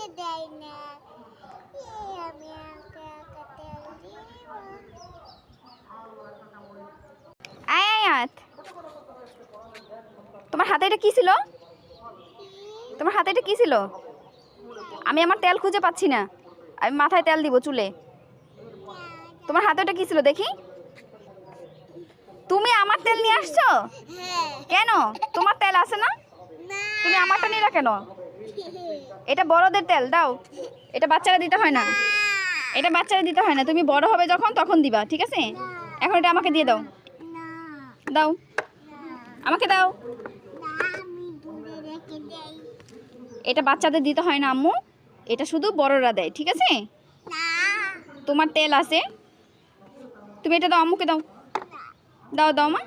আমাকে দেয় না। আমি একা একা তেল দিব। আয় আয়াত, তোমার হাতে এটা কি ছিল? তোমার হাতে এটা কি ছিল? আমি আমার তেল খুঁজে পাচ্ছি না। আমি মাথায় তেল দিব চুলে। তোমার হাতে ওটা কি ছিল দেখি? তুমি আমার তেল নিয়ে আসছো কেন? তোমার তেল আছে না? তুমি আমারটা নিলা কেন? এটা বড়দের তেল, দাও। এটা বাচ্চারা দিতে হয় না, এটা বাচ্চারা দিতে হয় না। তুমি বড় হবে যখন তখন দিবা, ঠিক আছে? এখন এটা আমাকে দিয়ে দাও। দাও, আমাকে দাও। এটা বাচ্চাদের দিতে হয় না আম্মু, এটা শুধু বড়রা দেয়, ঠিক আছে? তোমার তেল আছে, তুমি এটা দাও, আম্মুকে দাও। দাও দাও মা।